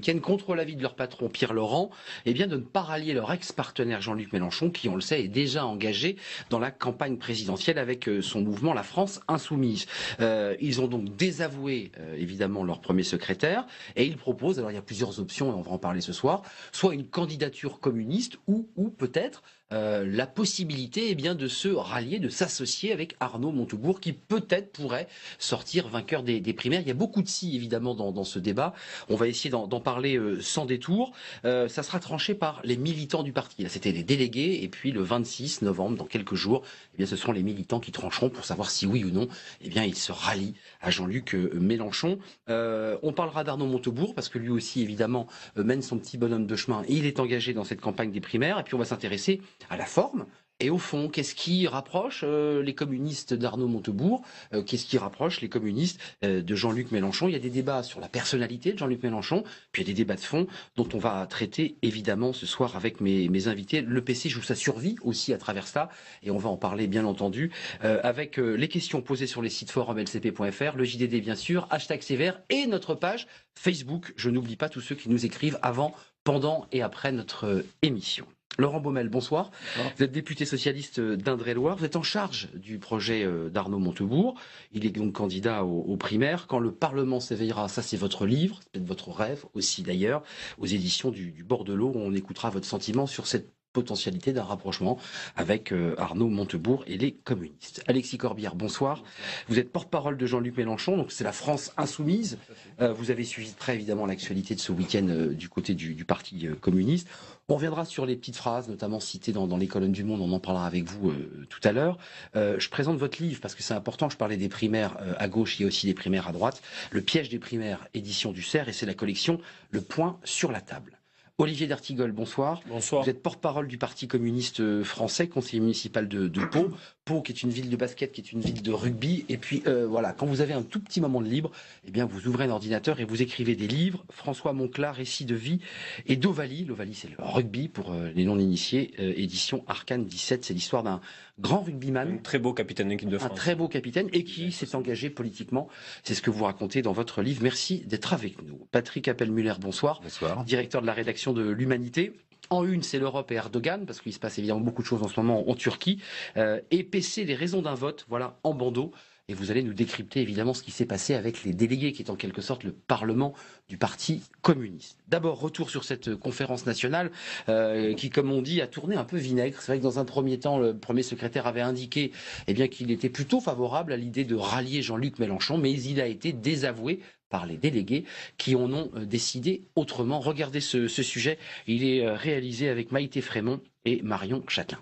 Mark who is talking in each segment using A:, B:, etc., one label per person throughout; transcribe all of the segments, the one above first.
A: Tiennent contre l'avis de leur patron Pierre Laurent, eh bien de ne pas rallier leur ex-partenaire Jean-Luc Mélenchon, qui, on le sait, est déjà engagé dans la campagne présidentielle avec son mouvement La France Insoumise. Ils ont donc désavoué évidemment leur premier secrétaire et ils proposent, alors il y a plusieurs options et on va en parler ce soir, soit une candidature communiste ou peut-être la possibilité de se rallier, de s'associer avec Arnaud Montebourg qui peut-être pourrait sortir vainqueur des primaires. Il y a beaucoup de si évidemment dans ce débat. On va essayer d'en parler sans détour. Ça sera tranché par les militants du parti. Là, c'était les délégués et puis le 26 novembre, dans quelques jours, ce seront les militants qui trancheront pour savoir si oui ou non ils se rallient à Jean-Luc Mélenchon. On parlera d'Arnaud Montebourg parce que lui aussi évidemment mène son petit bonhomme de chemin et il est engagé dans cette campagne des primaires. Et puis on va s'intéresser à la forme et au fond. Qu'est-ce qui rapproche les communistes d'Arnaud Montebourg? Qu'est-ce qui rapproche les communistes de Jean-Luc Mélenchon? Il y a des débats sur la personnalité de Jean-Luc Mélenchon, puis il y a des débats de fond dont on va traiter évidemment ce soir avec mes invités. Le PC joue sa survie aussi à travers ça et on va en parler bien entendu avec les questions posées sur les sites forums lcp.fr, le JDD bien sûr, #Sévère et notre page Facebook. Je n'oublie pas tous ceux qui nous écrivent avant, pendant et après notre émission. Laurent Baumel, bonsoir. Vous êtes député socialiste d'Indre-et-Loire. Vous êtes en charge du projet d'Arnaud Montebourg. Il est donc candidat aux primaires. Quand le Parlement s'éveillera, ça c'est votre livre, c'est peut-être votre rêve aussi d'ailleurs, aux éditions du Bord de l'eau. On écoutera votre sentiment sur cette potentialité d'un rapprochement avec Arnaud Montebourg et les communistes. Alexis Corbière, bonsoir. Vous êtes porte-parole de Jean-Luc Mélenchon, donc c'est la France Insoumise. Vous avez suivi de près évidemment l'actualité de ce week-end du côté du Parti communiste. On reviendra sur les petites phrases, notamment citées dans les colonnes du Monde, on en parlera avec vous tout à l'heure. Je présente votre livre parce que c'est important, je parlais des primaires à gauche, il y a aussi des primaires à droite. Le piège des primaires, édition du CERF, et c'est la collection Le Point sur la table. Olivier d'Artigol, bonsoir.
B: Bonsoir.
A: Vous êtes porte-parole du Parti communiste français, conseiller municipal de Pau. Pau, qui est une ville de basket, qui est une ville de rugby. Et puis voilà, quand vous avez un tout petit moment de libre, vous ouvrez un ordinateur et vous écrivez des livres. François Monclar, Récits de vie, et d'Ovalie. L'Ovalie, c'est le rugby pour les non-initiés. Édition Arcane 17, c'est l'histoire d'un grand rugbyman.
B: Un très beau capitaine d'équipe de France.
A: Un très beau capitaine et qui s'est engagé politiquement. C'est ce que vous racontez dans votre livre. Merci d'être avec nous. Patrick Appel-Muller, bonsoir.
C: Bonsoir.
A: Directeur de la rédaction de l'Humanité. En une, c'est l'Europe et Erdogan, parce qu'il se passe évidemment beaucoup de choses en ce moment en Turquie. Et PC, les raisons d'un vote, voilà, en bandeau. Et vous allez nous décrypter évidemment ce qui s'est passé avec les délégués, qui est en quelque sorte le Parlement du Parti communiste. D'abord, retour sur cette conférence nationale qui, comme on dit, a tourné un peu vinaigre. C'est vrai que dans un premier temps, le premier secrétaire avait indiqué qu'il était plutôt favorable à l'idée de rallier Jean-Luc Mélenchon, mais il a été désavoué par les délégués qui en ont décidé autrement. Regardez ce sujet, il est réalisé avec Maïté Frémont et Marion Châtelain.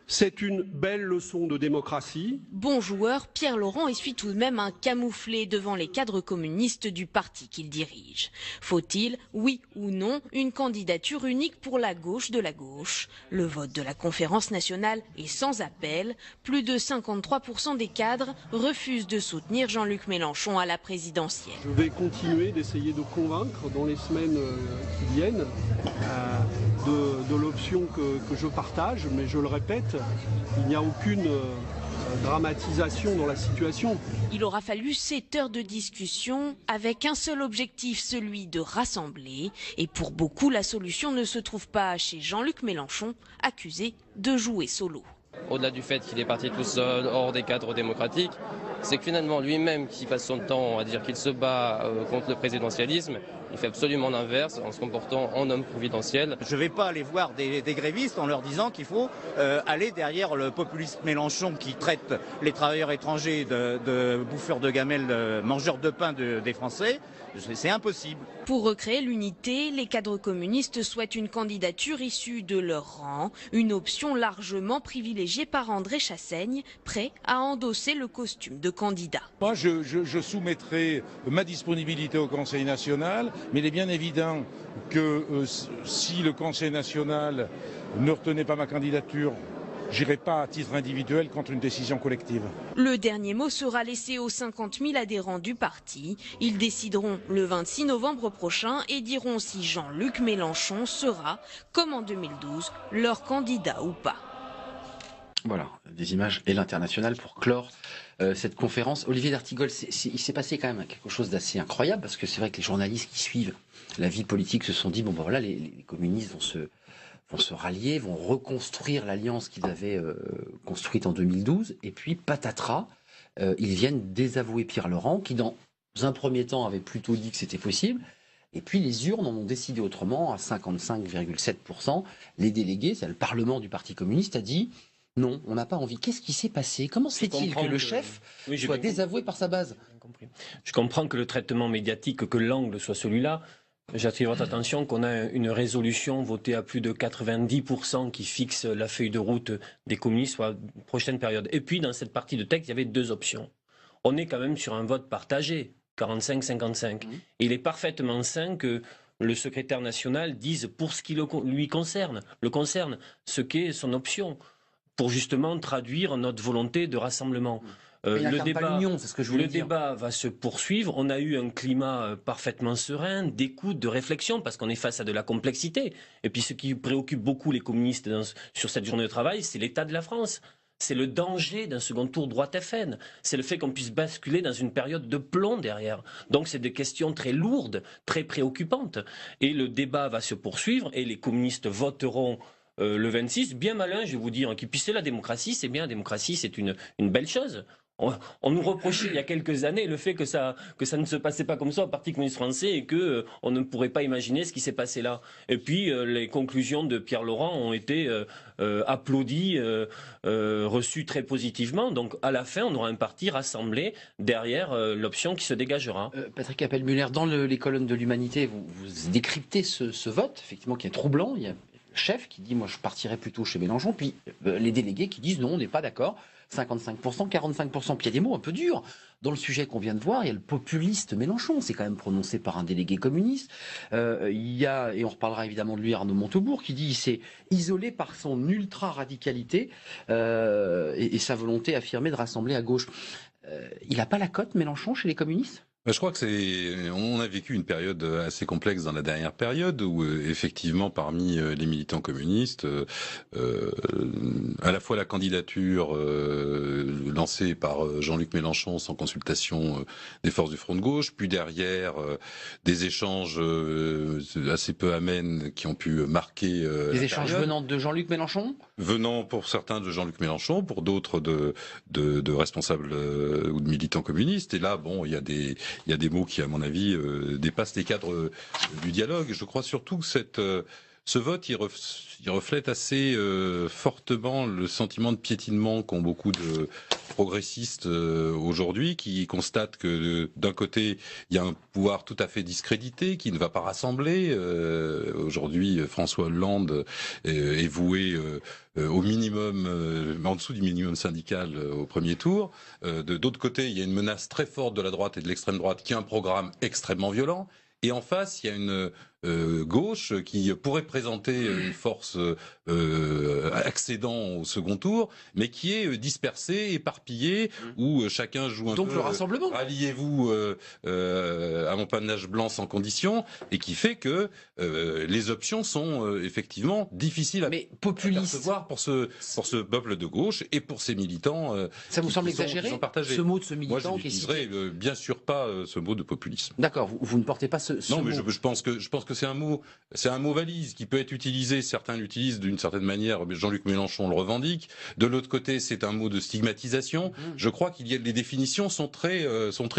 D: C'est une belle leçon de démocratie.
E: Bon joueur, Pierre Laurent essuie tout de même un camouflé devant les cadres communistes du parti qu'il dirige. Faut-il, oui ou non, une candidature unique pour la gauche de la gauche? Le vote de la conférence nationale est sans appel. Plus de 53% des cadres refusent de soutenir Jean-Luc Mélenchon à la présidentielle.
D: Je vais continuer d'essayer de convaincre dans les semaines qui viennent de l'option que je partage, mais je le répète, il n'y a aucune dramatisation dans la situation.
E: Il aura fallu 7 heures de discussion avec un seul objectif, celui de rassembler. Et pour beaucoup, la solution ne se trouve pas chez Jean-Luc Mélenchon, accusé de jouer solo.
F: Au-delà du fait qu'il est parti tout seul, hors des cadres démocratiques, c'est que finalement lui-même qui passe son temps à dire qu'il se bat contre le présidentialisme, il fait absolument l'inverse en se comportant en homme providentiel.
G: Je ne vais pas aller voir des grévistes en leur disant qu'il faut aller derrière le populiste Mélenchon qui traite les travailleurs étrangers de bouffeurs de gamelles, mangeurs de pain des Français. C'est impossible.
E: Pour recréer l'unité, les cadres communistes souhaitent une candidature issue de leur rang, une option largement privilégiée par André Chassaigne, prêt à endosser le costume de candidat.
H: Moi, je soumettrai ma disponibilité au Conseil national, mais il est bien évident que si le Conseil national ne retenait pas ma candidature, j'irai pas à titre individuel contre une décision collective.
E: Le dernier mot sera laissé aux 50 000 adhérents du parti. Ils décideront le 26 novembre prochain et diront si Jean-Luc Mélenchon sera, comme en 2012, leur candidat ou pas.
A: Voilà, des images et l'international pour clore cette conférence. Olivier d'Artigol, il s'est passé quand même quelque chose d'assez incroyable, parce que c'est vrai que les journalistes qui suivent la vie politique se sont dit, bon ben voilà, les communistes vont se rallier, vont reconstruire l'alliance qu'ils avaient construite en 2012, et puis patatras, ils viennent désavouer Pierre Laurent, qui dans un premier temps avait plutôt dit que c'était possible, et puis les urnes en ont décidé autrement, à 55,7%. Les délégués, c'est le Parlement du Parti communiste, a dit non, on n'a pas envie. Qu'est-ce qui s'est passé? Comment se fait-il que le chef soit désavoué par sa base?
B: Je comprends que le traitement médiatique, que l'angle soit celui-là. J'attire votre attention qu'on a une résolution votée à plus de 90% qui fixe la feuille de route des communistes pour la prochaine période. Et puis, dans cette partie de texte, il y avait deux options. On est quand même sur un vote partagé, 45-55. Il est parfaitement sain que le secrétaire national dise pour ce qui lui concerne, ce qu'est son option, pour justement traduire notre volonté de rassemblement. Le débat va se poursuivre. On a eu un climat parfaitement serein, d'écoute, de réflexion, parce qu'on est face à de la complexité. Et puis ce qui préoccupe beaucoup les communistes sur cette journée de travail, c'est l'état de la France. C'est le danger d'un second tour droite FN. C'est le fait qu'on puisse basculer dans une période de plomb derrière. Donc c'est des questions très lourdes, très préoccupantes. Et le débat va se poursuivre et les communistes voteront le 26. Bien malin, je vais vous dire, qui puisse, c'est la démocratie, c'est bien, la démocratie, c'est une belle chose. On nous reprochait il y a quelques années le fait que ça ne se passait pas comme ça au Parti communiste français et que on ne pourrait pas imaginer ce qui s'est passé là. Et puis les conclusions de Pierre Laurent ont été applaudies, reçues très positivement. Donc à la fin, on aura un parti rassemblé derrière l'option qui se dégagera.
A: Patrick Appel-Muller, dans les colonnes de l'Humanité, vous décryptez ce vote, effectivement, qui est troublant. Il y a le chef qui dit, moi je partirais plutôt chez Mélenchon, puis les délégués qui disent, non, on n'est pas d'accord. 55%, 45%, puis il y a des mots un peu durs. Dans le sujet qu'on vient de voir, il y a le populiste Mélenchon, c'est quand même prononcé par un délégué communiste. Il y a, et on reparlera évidemment de lui, Arnaud Montebourg, qui dit qu'il s'est isolé par son ultra-radicalité et sa volonté affirmée de rassembler à gauche. Il n'a pas la cote, Mélenchon, chez les communistes ?
C: Je crois que on a vécu une période assez complexe dans la dernière période où effectivement parmi les militants communistes, à la fois la candidature lancée par Jean-Luc Mélenchon sans consultation des forces du front de gauche, puis derrière des échanges assez peu amènes qui ont pu marquer
A: les échanges venant de Jean-Luc Mélenchon,
C: venant pour certains de Jean-Luc Mélenchon, pour d'autres de responsables ou de militants communistes. Et là, bon, il y a des mots qui, à mon avis, dépassent les cadres du dialogue. Je crois surtout que ce vote, il reflète assez fortement le sentiment de piétinement qu'ont beaucoup de progressistes aujourd'hui, qui constatent que d'un côté, il y a un pouvoir tout à fait discrédité, qui ne va pas rassembler. Aujourd'hui, François Hollande est voué au minimum, en dessous du minimum syndical au premier tour. D'autre côté, il y a une menace très forte de la droite et de l'extrême droite qui a un programme extrêmement violent. Et en face, il y a une gauche qui pourrait présenter une force accédant au second tour, mais qui est dispersée, éparpillée, où chacun joue un peu.
A: Donc le rassemblement.
C: Ralliez-vous à mon panache blanc sans condition, et qui fait que les options sont effectivement difficiles à percevoir pour ce peuple de gauche et pour ses militants.
A: Ça vous semble exagéré, ce mot de ce militant?
C: Moi, je n'utiliserai bien sûr pas ce mot de populisme.
A: D'accord, vous ne portez pas ce
C: non,
A: mot.
C: mais je pense que c'est un mot valise qui peut être utilisé. Certains l'utilisent d'une certaine manière. Jean-Luc Mélenchon le revendique. De l'autre côté, c'est un mot de stigmatisation. Je crois les définitions sont très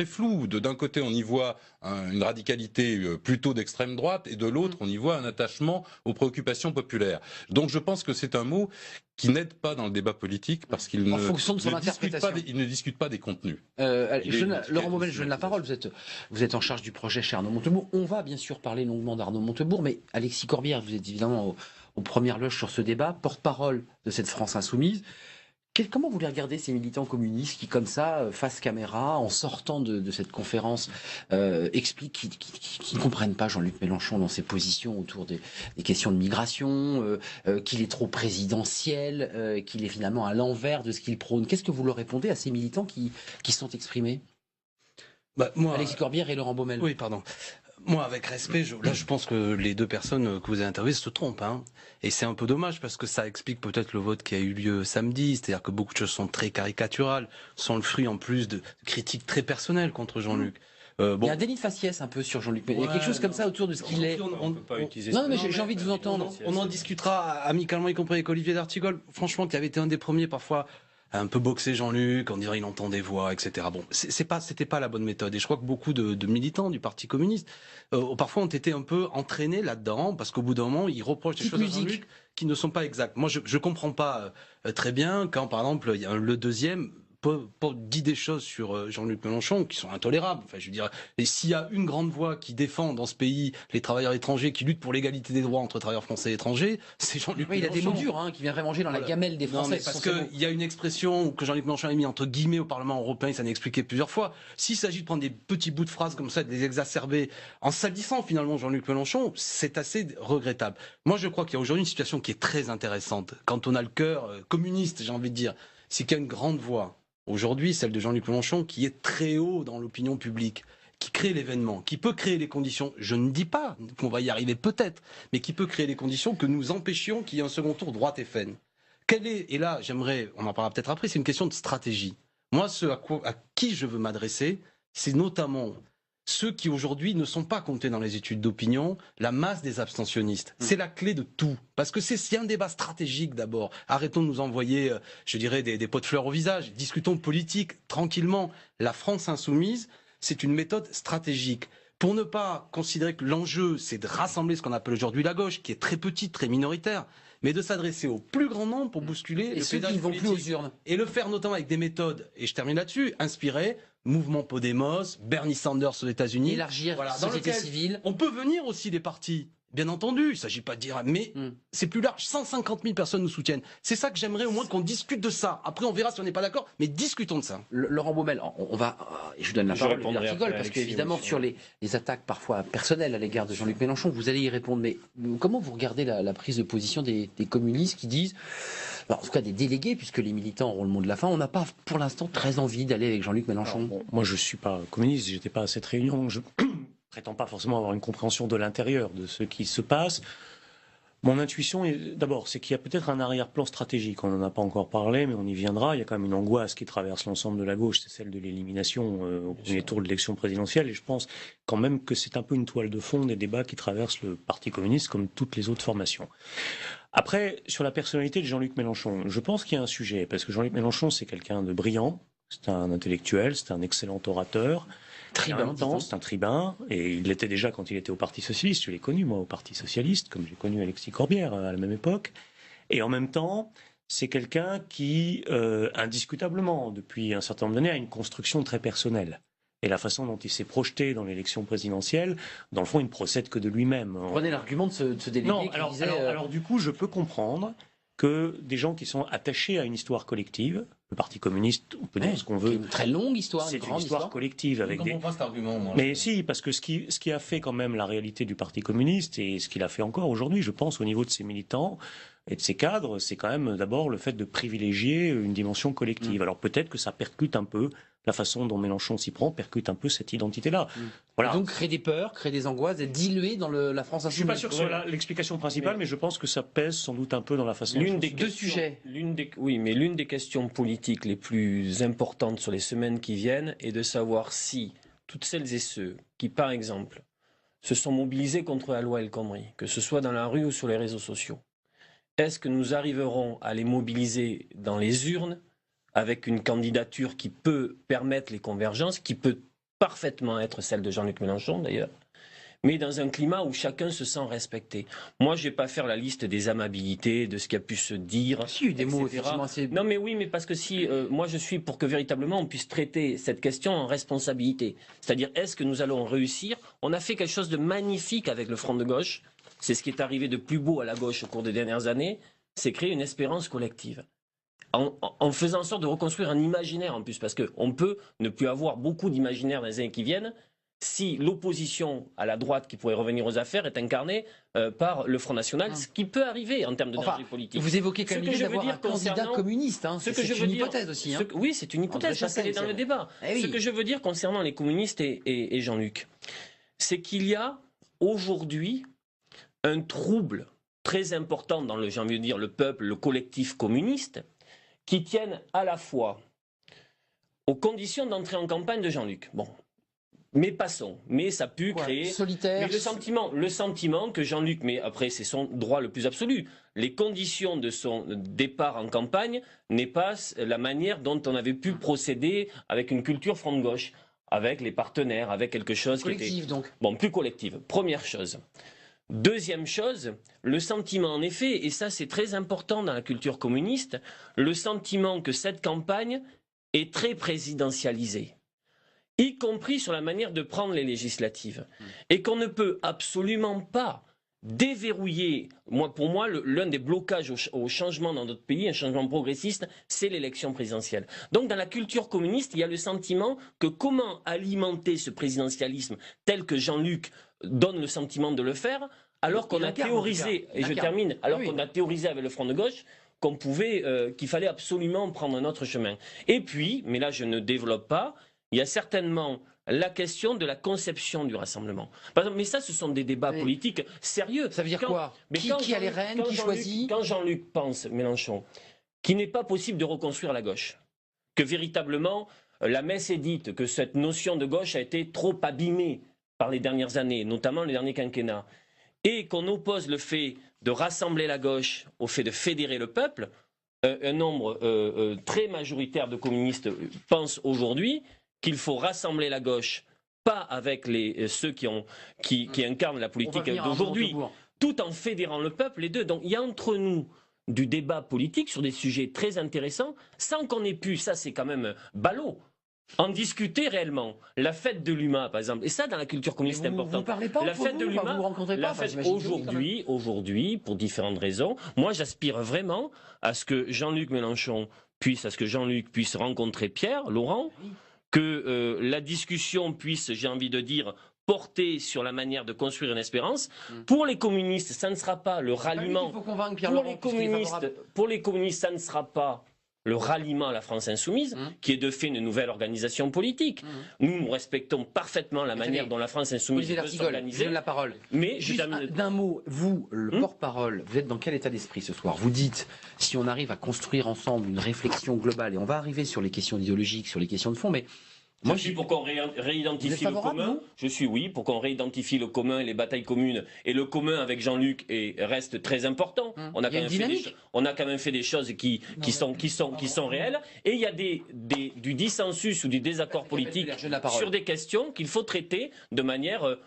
C: floues. D'un côté, on y voit une radicalité plutôt d'extrême droite, et de l'autre, on y voit un attachement aux préoccupations populaires. Donc, je pense que c'est un mot qui n'aide pas dans le débat politique parce qu'il ne discute pas des contenus.
A: Laurent Baumel, je donne la parole. Vous êtes en charge du projet chez Arnaud Montebourg. On va bien sûr parler longuement d'Arnaud Montebourg, mais Alexis Corbière, vous êtes évidemment aux premières loges sur ce débat, porte-parole de cette France insoumise. Comment vous les regardez, ces militants communistes qui, comme ça, face caméra, en sortant de cette conférence, expliquent qu'ils ne comprennent pas Jean-Luc Mélenchon dans ses positions autour des questions de migration, qu'il est trop présidentiel, qu'il est finalement à l'envers de ce qu'il prône? Qu'est-ce que vous leur répondez à ces militants qui se sont exprimés?
I: Moi,
A: Alexis Corbière et Laurent Baumel.
I: Oui, pardon. Moi, avec respect, je pense que les deux personnes que vous avez interviewées se trompent. Hein. Et c'est un peu dommage parce que ça explique peut-être le vote qui a eu lieu samedi. C'est-à-dire que beaucoup de choses sont très caricaturales, sont le fruit en plus de critiques très personnelles contre Jean-Luc.
A: Il y a un délit de faciès un peu sur Jean-Luc Mélenchon. Il y a quelque chose comme ça autour de ce qu'il est.
B: On peut pas utiliser
A: Non, mais j'ai envie de vous entendre.
I: On en discutera amicalement, y compris avec Olivier d'Artigol. Franchement, qui avait été un des premiers parfois un peu boxer Jean-Luc, en disant il entend des voix, etc. Bon, c'était pas la bonne méthode. Et je crois que beaucoup de militants du Parti communiste, parfois ont été un peu entraînés là-dedans, parce qu'au bout d'un moment, ils reprochent des choses à Jean-Luc qui ne sont pas exactes. Moi, je comprends pas très bien quand, par exemple, il y a le deuxième dit des choses sur Jean-Luc Mélenchon qui sont intolérables. Enfin, je veux dire, et s'il y a une grande voix qui défend dans ce pays les travailleurs étrangers, qui lutte pour l'égalité des droits entre travailleurs français et étrangers, c'est Jean-Luc Mélenchon.
A: Il a des mots durs, qui viendrait manger dans la gamelle des Français.
I: Non, mais parce qu'il y a une expression que Jean-Luc Mélenchon a mis entre guillemets au Parlement européen, il s'en a expliqué plusieurs fois. S'il s'agit de prendre des petits bouts de phrases comme ça, de les exacerber, en salissant finalement Jean-Luc Mélenchon, c'est assez regrettable. Moi, je crois qu'il y a aujourd'hui une situation qui est très intéressante. Quand on a le cœur communiste, j'ai envie de dire, c'est qu'il y a une grande voix. Aujourd'hui, celle de Jean-Luc Mélenchon, qui est très haut dans l'opinion publique, qui crée l'événement, qui peut créer les conditions, je ne dis pas qu'on va y arriver peut-être, mais qui peut créer les conditions que nous empêchions qu'il y ait un second tour droite et FN. Et là, j'aimerais, on en parlera peut-être après, c'est une question de stratégie. Moi, à qui je veux m'adresser, c'est notamment ceux qui aujourd'hui ne sont pas comptés dans les études d'opinion, la masse des abstentionnistes. C'est la clé de tout. Parce que c'est un débat stratégique d'abord. Arrêtons de nous envoyer, je dirais, des pots de fleurs au visage. Discutons politique tranquillement. La France insoumise, c'est une méthode stratégique. Pour ne pas considérer que l'enjeu, c'est de rassembler ce qu'on appelle aujourd'hui la gauche, qui est très petite, très minoritaire, mais de s'adresser au plus grand nombre pour bousculer le paysage politique. Qui ne vont plus aux urnes. Et le faire notamment avec des méthodes, et je termine là-dessus, inspirées, mouvement Podemos, Bernie Sanders aux États-Unis.
A: Élargir la société civile.
I: On peut venir aussi des partis. Bien entendu, il ne s'agit pas de dire, mais c'est plus large. 150 000 personnes nous soutiennent. C'est ça que j'aimerais au moins qu'on discute de ça. Après, on verra si on n'est pas d'accord, mais discutons de ça.
A: Laurent Baumel, on va, je vous donne la parole, parce qu'évidemment, sur les attaques parfois personnelles à l'égard de Jean-Luc Mélenchon, vous allez y répondre. Mais comment vous regardez la prise de position des communistes qui disent, en tout cas des délégués, puisque les militants auront le mot de la fin, on n'a pas pour l'instant très envie d'aller avec Jean-Luc Mélenchon?
J: Moi, je ne suis pas communiste, j'étais pas à cette réunion. Je prétends pas forcément avoir une compréhension de l'intérieur de ce qui se passe. Mon intuition, d'abord, c'est qu'il y a peut-être un arrière-plan stratégique. On n'en a pas encore parlé, mais on y viendra. Il y a quand même une angoisse qui traverse l'ensemble de la gauche, c'est celle de l'élimination au premier tour de l'élection présidentielle. Et je pense quand même que c'est un peu une toile de fond des débats qui traversent le Parti communiste, comme toutes les autres formations. Après, sur la personnalité de Jean-Luc Mélenchon, je pense qu'il y a un sujet, parce que Jean-Luc Mélenchon, c'est quelqu'un de brillant, c'est un intellectuel, c'est un excellent orateur.
A: Tribun,
J: c'est un tribun, et il l'était déjà quand il était au Parti Socialiste. Je l'ai connu, moi, au Parti Socialiste, comme j'ai connu Alexis Corbière à la même époque. Et en même temps, c'est quelqu'un qui, indiscutablement, depuis un certain nombre d'années, a une construction très personnelle. Et la façon dont il s'est projeté dans l'élection présidentielle, dans le fond, il ne procède que de lui-même.
A: Prenez l'argument de ce délégué qui disait...
J: Alors, du coup, je peux comprendre que des gens qui sont attachés à une histoire collective, le Parti communiste, on peut dire ce qu'on veut.
A: C'est une très longue histoire,
J: c'est une histoire collective avec des.
I: Pas cet argument, moi.
J: Mais si, parce que ce qui a fait quand même la réalité du Parti communiste et ce qu'il a fait encore aujourd'hui, je pense, au niveau de ses militants et de ses cadres, c'est quand même d'abord le fait de privilégier une dimension collective. Alors peut-être que ça percute un peu. La façon dont Mélenchon s'y prend percute un peu cette identité-là.
A: Voilà. Donc créer des peurs, créer des angoisses, et diluer dans la France insoumise.
J: Je ne suis pas sûr que ce soit l'explication principale, mais je pense que ça pèse sans doute un peu dans la façon.
B: L'une des questions politiques les plus importantes sur les semaines qui viennent est de savoir si toutes celles et ceux qui, par exemple, se sont mobilisés contre la loi El Khomri, que ce soit dans la rue ou sur les réseaux sociaux, est-ce que nous arriverons à les mobiliser dans les urnes avec une candidature qui peut permettre les convergences, qui peut parfaitement être celle de Jean-Luc Mélenchon d'ailleurs, mais dans un climat où chacun se sent respecté. Moi, je ne vais pas faire la liste des amabilités, de ce qui a pu se dire,
A: si, des mots effectivement assez...
B: Non mais oui, mais parce que si moi je suis pour que véritablement on puisse traiter cette question en responsabilité. C'est-à-dire, est-ce que nous allons réussir? On a fait quelque chose de magnifique avec le Front de gauche, c'est ce qui est arrivé de plus beau à la gauche au cours des dernières années, c'est créer une espérance collective. En faisant en sorte de reconstruire un imaginaire en plus, parce qu'on peut ne plus avoir beaucoup d'imaginaires dans les années qui viennent si l'opposition à la droite qui pourrait revenir aux affaires est incarnée par le Front National, ce qui peut arriver en termes de danger politique.
A: Vous évoquez quand même l'idée d'avoir un candidat communiste, c'est une hypothèse aussi.
B: Oui, c'est une hypothèse, parce qu'elle est dans le débat. Ce que je veux dire concernant les communistes et Jean-Luc, c'est qu'il y a aujourd'hui un trouble très important dans le, j'ai envie de dire, le peuple, le collectif communiste, qui tiennent à la fois aux conditions d'entrée en campagne de Jean-Luc. Bon, mais passons. Mais ça a pu créer
A: solitaire.
B: Mais le sentiment que Jean-Luc, mais après c'est son droit le plus absolu, les conditions de son départ en campagne n'est pas la manière dont on avait pu procéder avec une culture front de gauche, avec les partenaires, avec quelque chose
A: collective,
B: qui était
A: donc.
B: bon, plus collective. Première chose. Deuxième chose, le sentiment en effet, et ça c'est très important dans la culture communiste, le sentiment que cette campagne est très présidentialisée, y compris sur la manière de prendre les législatives, et qu'on ne peut absolument pas déverrouiller. Pour moi, l'un des blocages au changement dans notre pays, un changement progressiste, c'est l'élection présidentielle. Donc dans la culture communiste, il y a le sentiment que comment alimenter ce présidentialisme tel que Jean-Luc donne le sentiment de le faire, alors qu'on a théorisé, et je termine, alors qu'on a théorisé avec le Front de gauche, qu'on pouvait, qu'il fallait absolument prendre un autre chemin. Et puis, mais là je ne développe pas, il y a certainement la question de la conception du rassemblement. Par exemple, mais ça, ce sont des débats politiques sérieux.
A: Ça veut dire quoi? Qui a les rênes, qui choisit?
B: Quand Jean-Luc pense, Mélenchon, qu'il n'est pas possible de reconstruire la gauche, que véritablement la messe est dite, que cette notion de gauche a été trop abîmée par les dernières années, notamment les derniers quinquennats, et qu'on oppose le fait de rassembler la gauche au fait de fédérer le peuple, un nombre très majoritaire de communistes pensent aujourd'hui qu'il faut rassembler la gauche, pas avec ceux qui incarnent la politique d'aujourd'hui, tout en fédérant le peuple, les deux. Donc il y a entre nous du débat politique sur des sujets très intéressants, sans qu'on ait pu, ça c'est quand même ballot, en discuter réellement. La fête de l'UMA, par exemple, et ça dans la culture communiste c'est important.
A: Vous parlez pas
B: la fête de l'UMA,
A: vous rencontrez pas,
B: aujourd'hui, pour différentes raisons, moi j'aspire vraiment à ce que Jean-Luc Mélenchon puisse rencontrer Pierre, Laurent, que la discussion puisse, j'ai envie de dire, porter sur la manière de construire une espérance. Pour les communistes, ça ne sera pas le ralliement. Pour les communistes, ça ne sera pas le ralliement à la France insoumise, qui est de fait une nouvelle organisation politique. Nous respectons parfaitement la manière dont la France insoumise peut s'organiser.
A: La parole.
B: Mais
A: d'un mot, vous, le porte-parole, vous êtes dans quel état d'esprit ce soir? Vous dites, si on arrive à construire ensemble une réflexion globale, et on va arriver sur les questions idéologiques, sur les questions de fond, mais
B: moi, je suis pour qu'on réidentifie le commun. Je suis pour qu'on réidentifie le commun et les batailles communes. Et le commun avec Jean-Luc reste très important. On a quand même fait des choses qui sont réelles. Et il y a du dissensus ou du désaccord politique sur des questions qu'il faut traiter de manière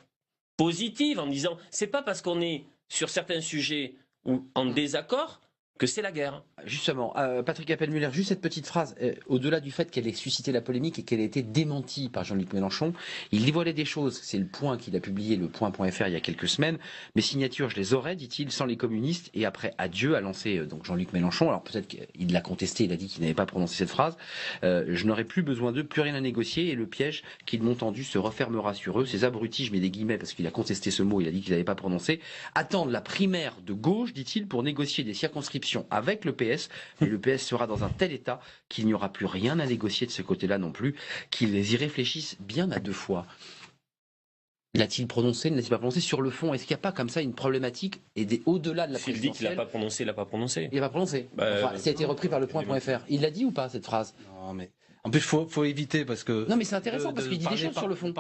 B: positive, en disant c'est pas parce qu'on est sur certains sujets ou en désaccord que c'est la guerre.
A: Justement, Patrick Appel-Muller, juste cette petite phrase, au-delà du fait qu'elle ait suscité la polémique et qu'elle ait été démentie par Jean-Luc Mélenchon, il dévoilait des choses, c'est le point qu'il a publié, le point.fr il y a quelques semaines, mes signatures je les aurais, dit-il, sans les communistes, et après adieu, a lancé donc Jean-Luc Mélenchon, alors peut-être qu'il l'a contesté, il a dit qu'il n'avait pas prononcé cette phrase, je n'aurai plus besoin d'eux, plus rien à négocier, et le piège qu'ils m'ont tendu se refermera sur eux, ces abrutis, je mets des guillemets parce qu'il a contesté ce mot, il a dit qu'il n'avait pas prononcé, attendent la primaire de gauche, dit-il, pour négocier des circonscriptions avec le PS, mais le PS sera dans un tel état qu'il n'y aura plus rien à négocier de ce côté-là non plus, qu'ils y réfléchissent bien à deux fois. L'a-t-il prononcé, ne l'a-t-il pas prononcé? Sur le fond, est-ce qu'il n'y a pas comme ça une problématique et au-delà de la présidentielle?
B: S'il dit qu'il n'a pas prononcé, il n'a pas prononcé.
A: Il n'a pas prononcé. Ça a été repris par le point.fr. Il l'a dit ou pas, cette phrase?
I: Non, mais en plus, faut éviter parce que.
A: Non, mais c'est intéressant parce qu'il dit des choses sur le fond.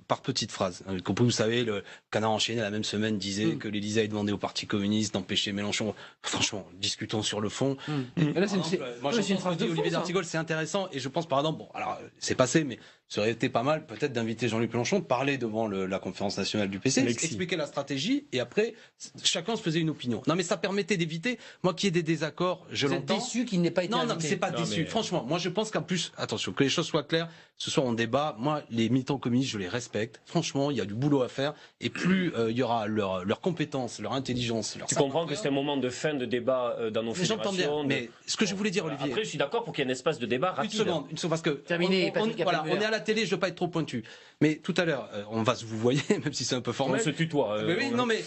I: Par petites phrases. Comme vous savez, le Canard enchaîné la même semaine disait que l'Élysée avait demandé au Parti communiste d'empêcher Mélenchon. Franchement, discutons sur le fond. Là, c'est une phrase d'Olivier d'Artigol, c'est intéressant. Et je pense, par exemple, bon, alors c'est passé, mais ça aurait été pas mal peut-être d'inviter Jean-Luc Mélenchon, de parler devant la conférence nationale du PC, expliquer la stratégie, et après, chacun se faisait une opinion. Non, mais ça permettait d'éviter, moi, qu'il y ait des désaccords, je l'entends.
A: Vous êtes déçu qu'il n'ait pas été invité?
I: Non, c'est pas déçu. Franchement, moi, je pense qu'en plus, attention, que les choses soient claires, ce soir on débat, moi, les militants communistes, je les respecte. Franchement, il y a du boulot à faire, et plus il y aura leur compétence, leur intelligence, leur
B: Tu comprends que c'est un moment de fin de débat dans nos fédérations.
I: J'entends bien, mais ce que je voulais dire, Olivier...
B: Après, je suis d'accord pour qu'il y ait un espace de débat rapide.
I: Une seconde, parce que...
A: Terminé,
I: voilà, on est à la télé, je veux pas être trop pointu. Mais tout à l'heure, on va se vous voyez, même si c'est un peu formel.
B: On se tutoie.
I: Oui, non, mais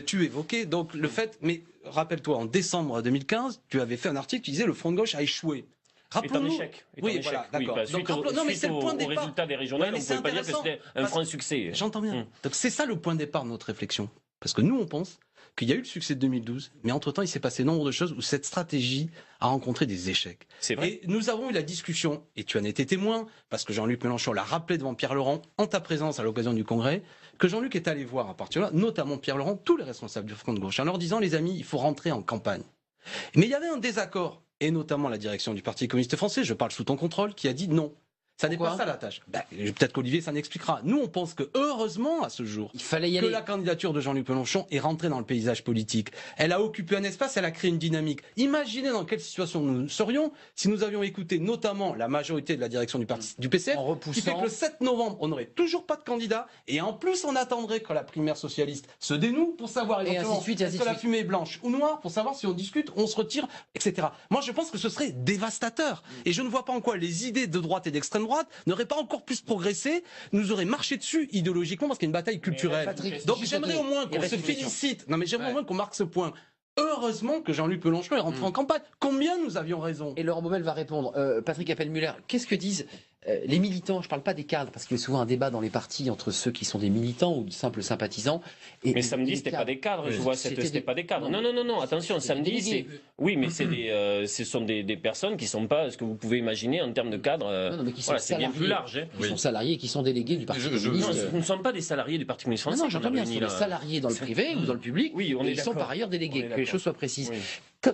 I: tu évoquais donc le fait... Mais rappelle-toi, en décembre 2015, tu avais fait un article qui disait le Front de gauche a échoué. Rappelons-nous.
B: Oui, voilà, d'accord.
I: Donc, non, mais c'est le point de départ.
B: Résultat des régionales,
I: Ouais,
B: on ne pouvait pas dire que c'était un franc succès.
I: J'entends bien. Donc c'est ça le point de départ de notre réflexion. Parce que nous, on pense qu'il y a eu le succès de 2012, mais entre-temps, il s'est passé nombre de choses où cette stratégie a rencontré des échecs.
B: C'est vrai.
I: Et nous avons eu la discussion, et tu en étais témoin, parce que Jean-Luc Mélenchon l'a rappelé devant Pierre Laurent, en ta présence à l'occasion du Congrès, que Jean-Luc est allé voir à partir de là, notamment Pierre Laurent, tous les responsables du Front de gauche, en leur disant, les amis, il faut rentrer en campagne. Mais il y avait un désaccord, et notamment la direction du Parti communiste français, je parle sous ton contrôle, qui a dit non. Ça n'est pas ça la tâche. Peut-être qu'Olivier s'en expliquera. Nous, on pense que heureusement, à ce jour,
A: il fallait y
I: que
A: aller.
I: La candidature de Jean-Luc Mélenchon est rentrée dans le paysage politique. Elle a occupé un espace, elle a créé une dynamique. Imaginez dans quelle situation nous serions si nous avions écouté notamment la majorité de la direction du PCF, qui fait que le 7 novembre, on n'aurait toujours pas de candidat, et en plus, on attendrait que la primaire socialiste se dénoue pour savoir éventuellement est-ce que la fumée est blanche ou noire, pour savoir si on discute, on se retire, etc. Moi, je pense que ce serait dévastateur. Et je ne vois pas en quoi les idées de droite et d'extrême droite n'auraient pas encore plus progressé, nous auraient marché dessus idéologiquement parce qu'il y a une bataille culturelle.
A: Patrick,
I: donc j'aimerais au moins qu'on se félicite. Non mais j'aimerais au moins qu'on marque ce point. Heureusement que Jean-Luc Mélenchon est rentré en campagne. Combien nous avions raison?
A: Et Laurent Baumel va répondre. Patrick Appel-Muller, qu'est-ce que disent les militants? Je ne parle pas des cadres, parce qu'il y a souvent un débat dans les partis entre ceux qui sont des militants ou de simples sympathisants.
B: Mais samedi, c'était pas des cadres, je vois, c'était pas des cadres. Non, attention, samedi, c'est... Oui, mais ce sont des personnes qui ne sont pas ce que vous pouvez imaginer en termes de cadres.
A: Non, mais qui sont
B: c'est bien plus large.
A: Qui sont salariés et qui sont délégués du Parti communiste.
B: Non, nous ne sommes pas des salariés du Parti communiste français.
A: Non, j'entends bien, ce sont des salariés dans le privé ou dans le public,
B: oui,
A: et ils sont par ailleurs délégués, que les choses soient précises.
B: Oui.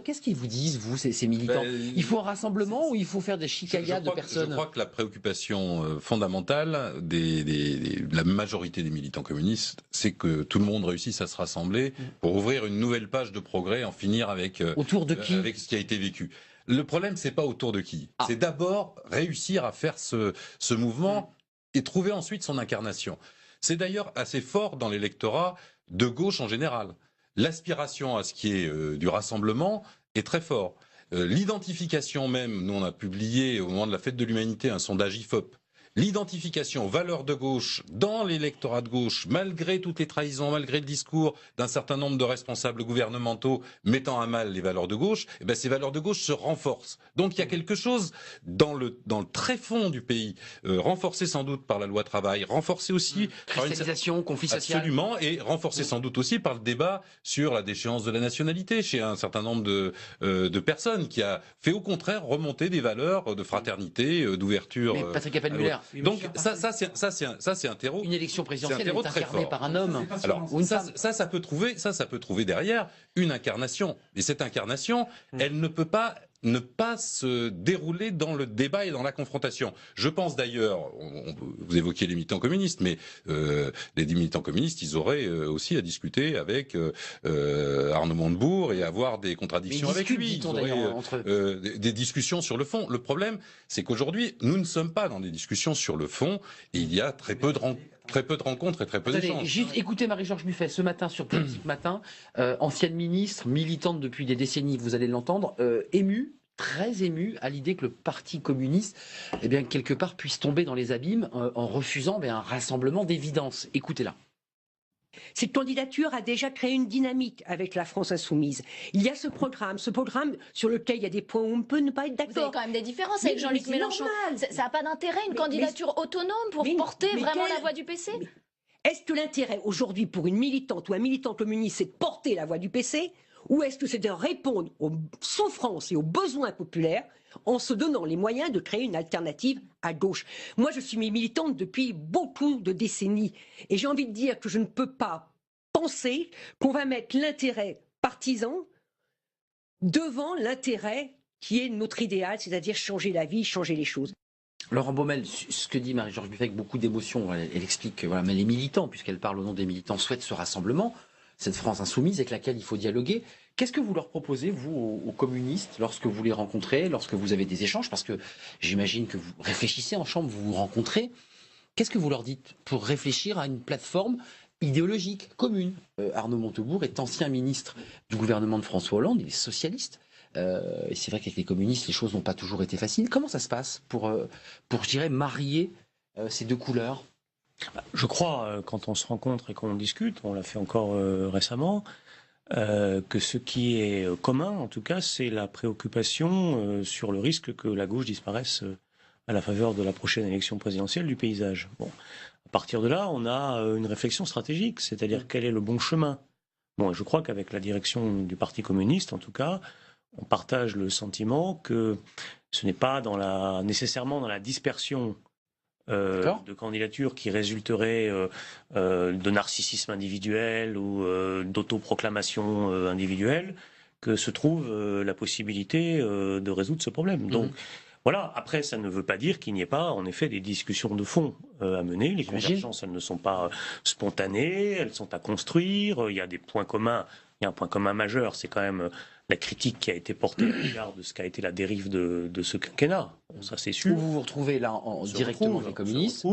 A: Qu'est-ce qu'ils vous disent, vous, ces militants? Il faut un rassemblement ou il faut faire des chicayades de personnes?
C: Je crois que la préoccupation fondamentale de la majorité des militants communistes, c'est que tout le monde réussisse à se rassembler pour ouvrir une nouvelle page de progrès, en finir avec,
A: autour de qui?
C: Avec ce qui a été vécu. Le problème, c'est pas autour de qui. C'est d'abord réussir à faire ce mouvement et trouver ensuite son incarnation. C'est d'ailleurs assez fort dans l'électorat de gauche en général. L'aspiration à ce qui est du rassemblement est très fort. L'identification même, nous on a publié au moment de la fête de l'humanité un sondage IFOP, l'identification valeurs de gauche dans l'électorat de gauche, malgré toutes les trahisons, malgré le discours d'un certain nombre de responsables gouvernementaux mettant à mal les valeurs de gauche, eh ben ces valeurs de gauche se renforcent. Donc il y a quelque chose dans le tréfonds du pays, renforcé sans doute par la loi travail, renforcé aussi par
A: cristallisation, conflit social.
C: Absolument, et renforcé sans doute aussi par le débat sur la déchéance de la nationalité chez un certain nombre de personnes, qui a fait au contraire remonter des valeurs de fraternité, d'ouverture.
A: Mais Patrick Appel-Muller.
C: Donc ça c'est un terreau.
A: Une élection présidentielle est incarnée par un homme.
C: Alors
A: ou une femme.
C: Ça peut trouver derrière une incarnation. Et cette incarnation, elle ne peut pas ne pas se dérouler dans le débat et dans la confrontation. Je pense d'ailleurs, vous évoquiez les militants communistes, mais les militants communistes, ils auraient aussi à discuter avec Arnaud Montebourg et avoir des contradictions avec lui. Ils auraient des discussions sur le fond. Le problème, c'est qu'aujourd'hui, nous ne sommes pas dans des discussions sur le fond et il y a très peu de rencontres et très peu d'échanges.
A: Juste écoutez Marie-Georges Buffet ce matin sur Politique Matin, ancienne ministre, militante depuis des décennies, vous allez l'entendre, émue, très émue à l'idée que le Parti communiste, eh bien, quelque part, puisse tomber dans les abîmes en refusant un rassemblement d'évidence. Écoutez-la.
K: Cette candidature a déjà créé une dynamique avec la France insoumise. Il y a ce programme sur lequel il y a des points où on peut ne pas être d'accord.
L: Vous avez quand même des différences avec Jean-Luc Mélenchon. Ça n'a pas d'intérêt, une candidature autonome pour porter vraiment la voix du PC?
K: Est-ce que l'intérêt aujourd'hui pour une militante ou un militant communiste, c'est de porter la voix du PC, ou est-ce que c'est de répondre aux souffrances et aux besoins populaires en se donnant les moyens de créer une alternative à gauche? Moi, je suis militante depuis beaucoup de décennies et j'ai envie de dire que je ne peux pas penser qu'on va mettre l'intérêt partisan devant l'intérêt qui est notre idéal, c'est-à-dire changer la vie, changer les choses.
A: Laurent Baumel, ce que dit Marie-Georges Buffet avec beaucoup d'émotion, elle explique que mais les militants, puisqu'elle parle au nom des militants, souhaitent ce rassemblement, cette France insoumise avec laquelle il faut dialoguer. Qu'est-ce que vous leur proposez, vous, aux communistes, lorsque vous les rencontrez, lorsque vous avez des échanges? Parce que j'imagine que vous réfléchissez en chambre, vous vous rencontrez. Qu'est-ce que vous leur dites pour réfléchir à une plateforme idéologique commune? Arnaud Montebourg est ancien ministre du gouvernement de François Hollande, il est socialiste. Et c'est vrai qu'avec les communistes, les choses n'ont pas toujours été faciles. Comment ça se passe pour je dirais, marier ces deux couleurs?
J: Je crois, quand on se rencontre et qu'on discute, on l'a fait encore récemment, que ce qui est commun, en tout cas, c'est la préoccupation sur le risque que la gauche disparaisse à la faveur de la prochaine élection présidentielle du paysage. Bon, à partir de là, on a une réflexion stratégique, c'est-à-dire quel est le bon chemin. Bon, et je crois qu'avec la direction du Parti communiste, en tout cas, on partage le sentiment que ce n'est pas nécessairement dans la dispersion de candidatures qui résulteraient de narcissisme individuel ou d'autoproclamation individuelle que se trouve la possibilité de résoudre ce problème. Donc, voilà, après, ça ne veut pas dire qu'il n'y ait pas, en effet, des discussions de fond à mener. Les convergences, elles ne sont pas spontanées, elles sont à construire. Il y a des points communs. Il y a un point commun majeur, c'est quand même la critique qui a été portée à l'égard de ce qu'a été la dérive de ce quinquennat. Bon, ça, c'est sûr.
A: Où vous vous retrouvez là directement les communistes.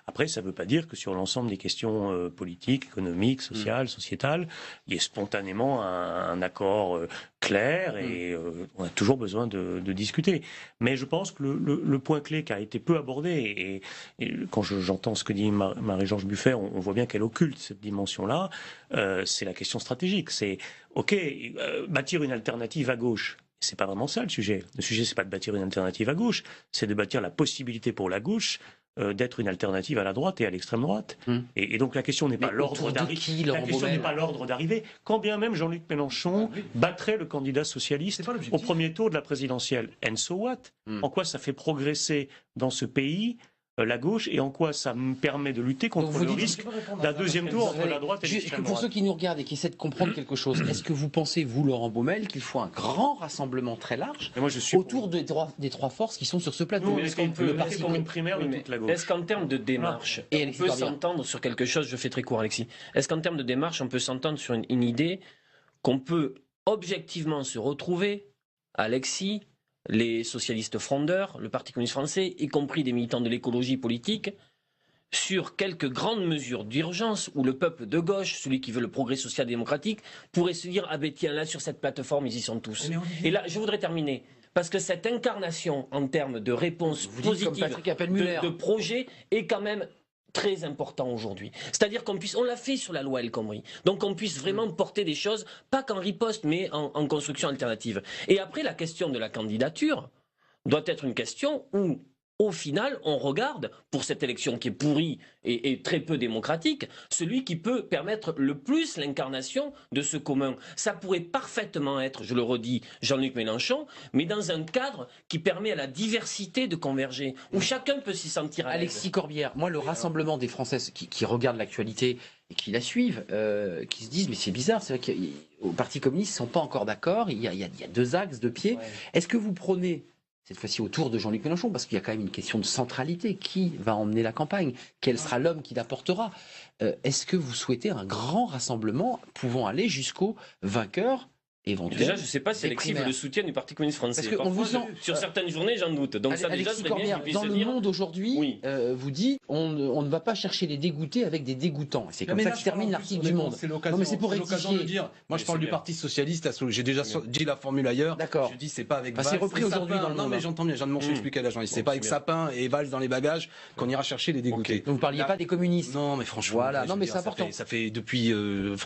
J: Après, ça ne veut pas dire que sur l'ensemble des questions politiques, économiques, sociales, sociétales, il y ait spontanément un accord clair et on a toujours besoin de discuter. Mais je pense que le point clé qui a été peu abordé, et quand j'entends ce que dit Marie-Georges Buffet, on voit bien qu'elle occulte cette dimension-là, c'est la question stratégique. C'est, OK, bâtir une alternative à gauche. C'est pas vraiment ça le sujet. Le sujet, c'est pas de bâtir une alternative à gauche, c'est de bâtir la possibilité pour la gauche d'être une alternative à la droite et à l'extrême droite. Et donc la question n'est pas l'ordre d'arrivée. La question n'est pas l'ordre d'arrivée. Quand bien même Jean-Luc Mélenchon battrait le candidat socialiste au premier tour de la présidentielle. And so what? En quoi ça fait progresser dans ce pays la gauche et en quoi ça me permet de lutter contre le risque d'un deuxième tour entre la droite et l'extrême droite.
A: Pour ceux qui nous regardent et qui essaient de comprendre quelque chose, est-ce que vous pensez, vous, Laurent Baumel, qu'il faut un grand rassemblement très large autour des trois forces qui sont sur ce plateau?
B: Est-ce qu'en termes de démarche, on peut s'entendre sur quelque chose? Je fais très court, Alexis. Est-ce qu'en termes de démarche, on peut s'entendre sur une idée qu'on peut objectivement se retrouver, Alexis, les socialistes frondeurs, le Parti communiste français, y compris des militants de l'écologie politique, sur quelques grandes mesures d'urgence où le peuple de gauche, celui qui veut le progrès social-démocratique, pourrait se dire « Ah ben tiens, là, sur cette plateforme, ils y sont tous ». Et là, je voudrais terminer. Parce que cette incarnation en termes de réponse positive, de projet, est quand même très important aujourd'hui. C'est-à-dire on l'a fait sur la loi El Khomri, donc on puisse vraiment porter des choses, pas qu'en riposte, mais en construction alternative. Et après, la question de la candidature doit être une question où, au final, on regarde, pour cette élection qui est pourrie et très peu démocratique, celui qui peut permettre le plus l'incarnation de ce commun. Ça pourrait parfaitement être, je le redis, Jean-Luc Mélenchon, mais dans un cadre qui permet à la diversité de converger, où chacun peut s'y sentir à l'aise.
A: Alexis Corbière, moi, le rassemblement des Français qui regardent l'actualité et qui la suivent, qui se disent, mais c'est bizarre, c'est vrai qu'au Parti communiste, ils ne sont pas encore d'accord, il y a deux axes, deux pieds. Est-ce que vous prenez cette fois-ci autour de Jean-Luc Mélenchon, parce qu'il y a quand même une question de centralité. Qui va emmener la campagne? Quel sera l'homme qui l'apportera? Est-ce que vous souhaitez un grand rassemblement pouvant aller jusqu'au vainqueur éventuel?
B: Déjà, je ne sais pas si Alexis veut le soutien du Parti communiste français. Parce que parfois, sur certaines journées, j'en doute. Donc ça, déjà, serait bien qu'il puisse
A: dans le monde aujourd'hui, vous dites, on ne va pas chercher les dégoûtés avec des dégoûtants. C'est comme ça que se termine l'article du Monde.
I: C'est l'occasion de dire. Moi, je parle du Parti socialiste. J'ai déjà dit la formule ailleurs.
A: D'accord.
I: Je dis, c'est pas avec.
A: C'est repris aujourd'hui dans le Monde.
I: Non, mais j'entends bien. Je viens de m'en expliquer à la journaliste. C'est pas avec Sapin et Valls dans les bagages qu'on ira chercher les dégoûtés.
A: Donc vous ne parliez pas des communistes.
I: Non, mais franchement.
A: Voilà. Non, mais c'est important.
I: Ça fait depuis.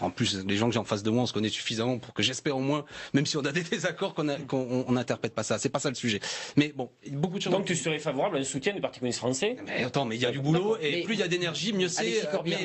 I: En plus, les gens que j'ai en face de moi, on se connaît suffisamment pour que j'espère au moins, même si on a des désaccords, qu'on n'interprète pas ça. C'est pas ça le sujet. Mais bon, beaucoup de choses.
B: Donc tu serais favorable à un soutien du Parti communiste français?
I: Mais attends, mais il y a du boulot et plus il y a d'énergie, mieux c'est.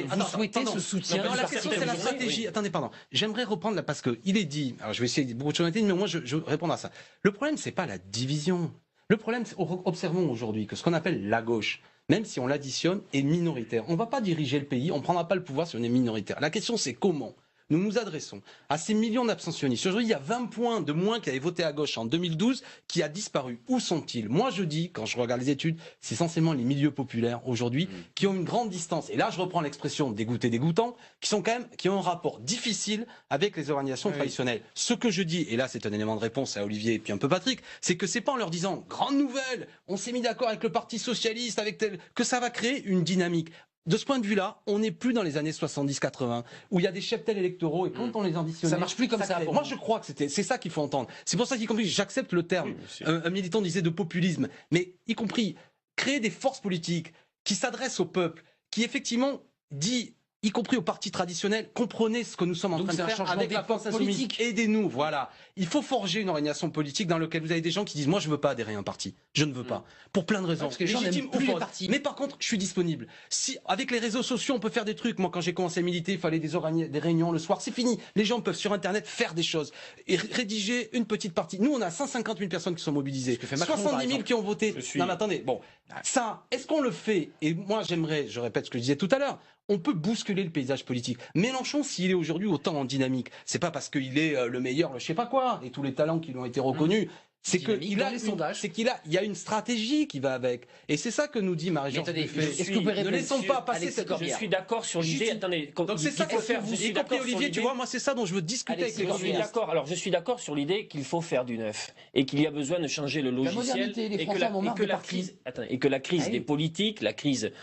A: Vous souhaitez ce soutien?
I: Non, la question c'est la stratégie. Attendez, pardon. J'aimerais reprendre là parce que il est dit. Alors je vais essayer beaucoup de choses, mais moi je réponds à ça. Le problème c'est pas la division. Le problème, observons aujourd'hui que ce qu'on appelle la gauche, même si on l'additionne, est minoritaire. On ne va pas diriger le pays, on ne prendra pas le pouvoir si on est minoritaire. La question c'est comment nous nous adressons à ces millions d'abstentionnistes. Aujourd'hui, il y a 20 points de moins qui avaient voté à gauche en 2012 qui a disparu. Où sont-ils? Moi, je dis, quand je regarde les études, c'est essentiellement les milieux populaires aujourd'hui qui ont une grande distance. Et là, je reprends l'expression dégoûté, dégoûtant, qui sont quand même, qui ont un rapport difficile avec les organisations traditionnelles. Ce que je dis, et là, c'est un élément de réponse à Olivier et puis un peu Patrick, c'est que c'est pas en leur disant, grande nouvelle, on s'est mis d'accord avec le Parti socialiste, avec tel, que ça va créer une dynamique. De ce point de vue-là, on n'est plus dans les années 70-80, où il y a des cheptels électoraux et quand on les additionne,
A: ça marche plus comme ça.
I: Moi, je crois que c'est ça qu'il faut entendre. C'est pour ça qu'y compris, j'accepte le terme. Un militant disait de populisme, mais y compris créer des forces politiques qui s'adressent au peuple, qui effectivement dit y compris aux partis traditionnels, comprenez ce que nous sommes en train de faire avec la France insoumise. Aidez-nous, voilà. Il faut forger une organisation politique dans laquelle vous avez des gens qui disent moi je veux pas adhérer à un parti, je ne veux pas, pour plein de raisons.
A: Parce que les gens n'aiment plus les partis.
I: Mais par contre, je suis disponible. Si avec les réseaux sociaux on peut faire des trucs, moi quand j'ai commencé à militer, il fallait des réunions le soir, c'est fini. Les gens peuvent sur internet faire des choses et rédiger une petite partie. Nous on a 150 000 personnes qui sont mobilisées, 70 000 qui ont voté. Non mais attendez, bon, ça, est-ce qu'on le fait? Et moi j'aimerais, je répète ce que je disais tout à l'heure, on peut bousculer le paysage politique. Mélenchon, s'il est aujourd'hui autant en dynamique, c'est pas parce qu'il est le meilleur, le je sais pas quoi, et tous les talents qui lui ont été reconnus. C'est qu'il y a une stratégie qui va avec. Et c'est ça que nous dit Marie-Jean.
A: Est-ce que vous pouvez
I: ne laissons pas passer cette
B: Je suis d'accord sur l'idée. Attendez,
I: donc c'est ça qu'il faut faire. Vous y compris Olivier, tu vois, moi c'est ça dont je veux discuter avec les communistes.
B: Alors je suis d'accord sur l'idée qu'il faut faire du neuf et qu'il y a besoin de changer le logiciel et que la crise des politiques, la crise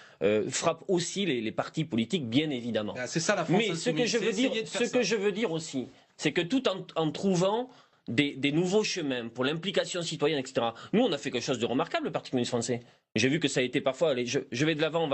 B: frappe aussi les partis politiques, bien évidemment.
I: C'est ça la France.
B: Mais ce que je veux dire aussi, c'est que tout en trouvant des nouveaux chemins pour l'implication citoyenne, etc. Nous, on a fait quelque chose de remarquable, le Parti communiste français. J'ai vu que ça a été parfois... Allez, je vais de l'avant,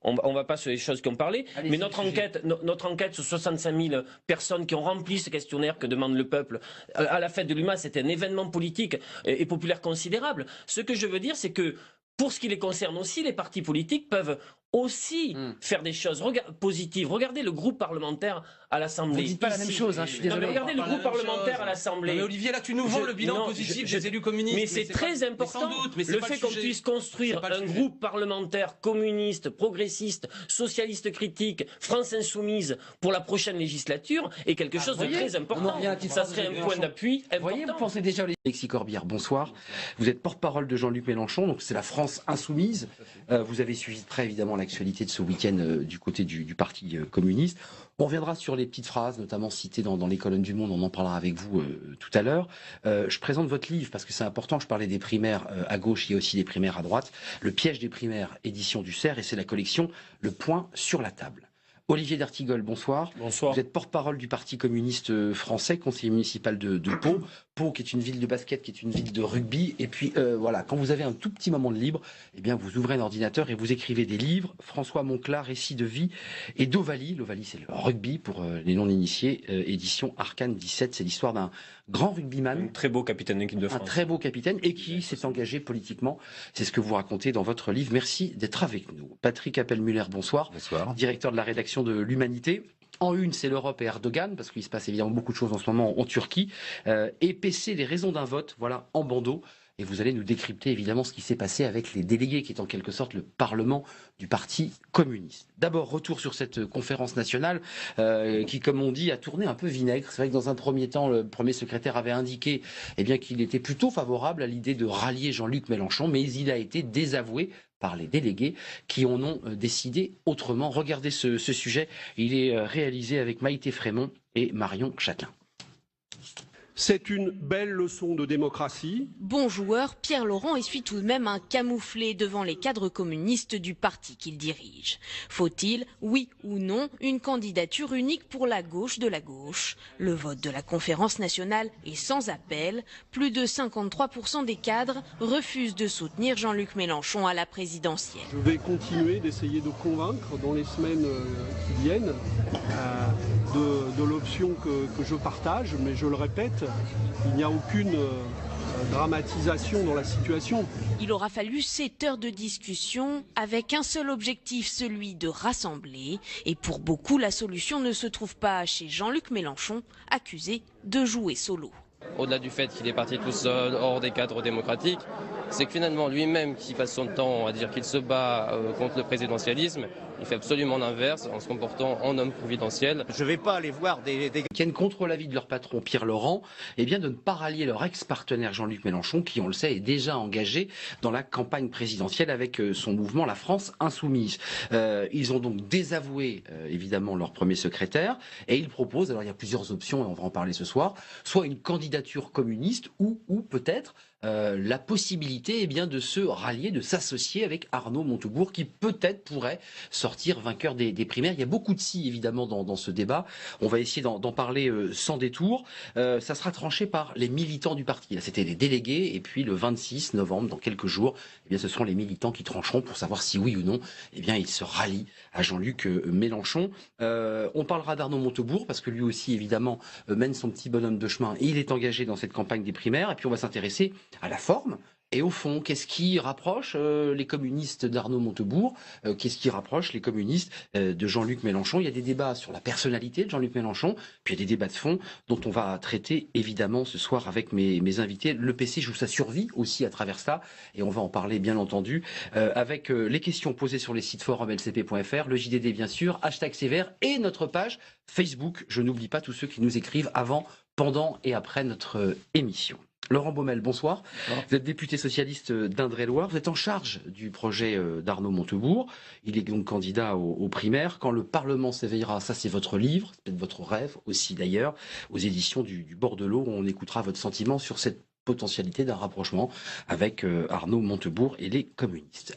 B: on va pas sur les choses qui ont parlé, mais notre enquête sur 65 000 personnes qui ont rempli ce questionnaire que demande le peuple à la fête de l'UMA, c'était un événement politique et populaire considérable. Ce que je veux dire, c'est que pour ce qui les concerne aussi, les partis politiques peuvent aussi faire des choses positives. Regardez le groupe parlementaire à l'Assemblée.
A: Vous dites pas la même chose, je suis désolé.
B: Regardez le groupe parlementaire à l'Assemblée.
I: Mais Olivier, là tu nous vends le bilan positif des élus communistes.
B: Mais c'est très important. Le fait qu'on puisse construire un groupe parlementaire communiste, progressiste, socialiste critique, France insoumise pour la prochaine législature est quelque chose de très important. Ça serait un point d'appui important.
A: Voyez, vous pensez déjà Alexis Corbière, bonsoir. Vous êtes porte-parole de Jean-Luc Mélenchon, donc c'est la France insoumise. Vous avez suivi de près évidemment l'actualité de ce week-end du côté du Parti communiste. On reviendra sur les petites phrases, notamment citées dans les colonnes du Monde, on en parlera avec vous tout à l'heure. Je présente votre livre parce que c'est important, je parlais des primaires à gauche, il y a aussi des primaires à droite. Le piège des primaires, édition du CERF, et c'est la collection Le Point sur la table. Olivier d'Artigol, bonsoir.
B: Bonsoir.
A: Vous êtes porte-parole du Parti communiste français, conseiller municipal de Pau. Pau, qui est une ville de basket, qui est une ville de rugby. Et puis, voilà, quand vous avez un tout petit moment de libre, eh bien, vous ouvrez un ordinateur et vous écrivez des livres. François Monclar, Récits de vie. Et d'Ovalie. L'Ovalie, c'est le rugby pour les non-initiés. Édition Arcane 17. C'est l'histoire d'un grand rugbyman.
B: Un très beau capitaine d'équipe de France.
A: Un très beau capitaine et qui s'est engagé politiquement. C'est ce que vous racontez dans votre livre. Merci d'être avec nous. Patrick Appel-Muller, bonsoir.
C: Bonsoir.
A: Directeur de la rédaction de l'Humanité. En une, c'est l'Europe et Erdogan, parce qu'il se passe évidemment beaucoup de choses en ce moment en Turquie. Et PC, les raisons d'un vote, voilà, en bandeau. Et vous allez nous décrypter évidemment ce qui s'est passé avec les délégués, qui est en quelque sorte le Parlement du Parti communiste. D'abord, retour sur cette conférence nationale qui, comme on dit, a tourné un peu vinaigre. C'est vrai que dans un premier temps, le premier secrétaire avait indiqué qu'il était plutôt favorable à l'idée de rallier Jean-Luc Mélenchon, mais il a été désavoué par les délégués qui en ont décidé autrement. Regardez ce sujet, il est réalisé avec Maïté Frémont et Marion Châtelain.
D: C'est une belle leçon de démocratie.
E: Bon joueur, Pierre Laurent essuie tout de même un camouflet devant les cadres communistes du parti qu'il dirige. Faut-il, oui ou non, une candidature unique pour la gauche de la gauche? Le vote de la conférence nationale est sans appel. Plus de 53% des cadres refusent de soutenir Jean-Luc Mélenchon à la présidentielle.
D: Je vais continuer d'essayer de convaincre dans les semaines qui viennent de l'option que je partage, mais je le répète, il n'y a aucune dramatisation dans la situation.
E: Il aura fallu 7 heures de discussion avec un seul objectif, celui de rassembler. Et pour beaucoup, la solution ne se trouve pas chez Jean-Luc Mélenchon, accusé de jouer solo.
F: Au-delà du fait qu'il est parti tout seul, hors des cadres démocratiques, c'est que finalement lui-même qui passe son temps à dire qu'il se bat contre le présidentialisme, il fait absolument l'inverse en se comportant en homme providentiel.
G: Je ne vais pas aller voir des...
A: Qui tiennent contre l'avis de leur patron Pierre Laurent, de ne pas rallier leur ex-partenaire Jean-Luc Mélenchon, qui, on le sait, est déjà engagé dans la campagne présidentielle avec son mouvement La France insoumise. Ils ont donc désavoué, évidemment, leur premier secrétaire, et ils proposent, alors il y a plusieurs options, et on va en parler ce soir, soit une candidature communiste, ou peut-être la possibilité de se rallier, de s'associer avec Arnaud Montebourg, qui peut-être pourrait sortir sortir vainqueur des primaires. Il y a beaucoup de si, évidemment, dans ce débat. On va essayer d'en parler sans détour. Ça sera tranché par les militants du parti. Là, c'était les délégués, et puis le 26 novembre, dans quelques jours, eh bien, ce seront les militants qui trancheront pour savoir si oui ou non, eh bien, ils se rallient à Jean-Luc Mélenchon. On parlera d'Arnaud Montebourg, parce que lui aussi, évidemment, mène son petit bonhomme de chemin, et il est engagé dans cette campagne des primaires. Et puis, on va s'intéresser à la forme. Et au fond, qu'est-ce qui rapproche les communistes d'Arnaud Montebourg? Qu'est-ce qui rapproche les communistes de Jean-Luc Mélenchon? Il y a des débats sur la personnalité de Jean-Luc Mélenchon, puis il y a des débats de fond dont on va traiter évidemment ce soir avec mes invités. Le PC joue sa survie aussi à travers ça, et on va en parler bien entendu avec les questions posées sur les sites forums lcp.fr, le JDD bien sûr, #Sévère et notre page Facebook. Je n'oublie pas tous ceux qui nous écrivent avant, pendant et après notre émission. Laurent Baumel, bonsoir. Vous êtes député socialiste d'Indre-et-Loire. Vous êtes en charge du projet d'Arnaud Montebourg. Il est donc candidat aux primaires. Quand le Parlement s'éveillera, ça c'est votre livre, c'est peut-être votre rêve aussi d'ailleurs, aux éditions du Bord de l'eau. On écoutera votre sentiment sur cette potentialité d'un rapprochement avec Arnaud Montebourg et les communistes.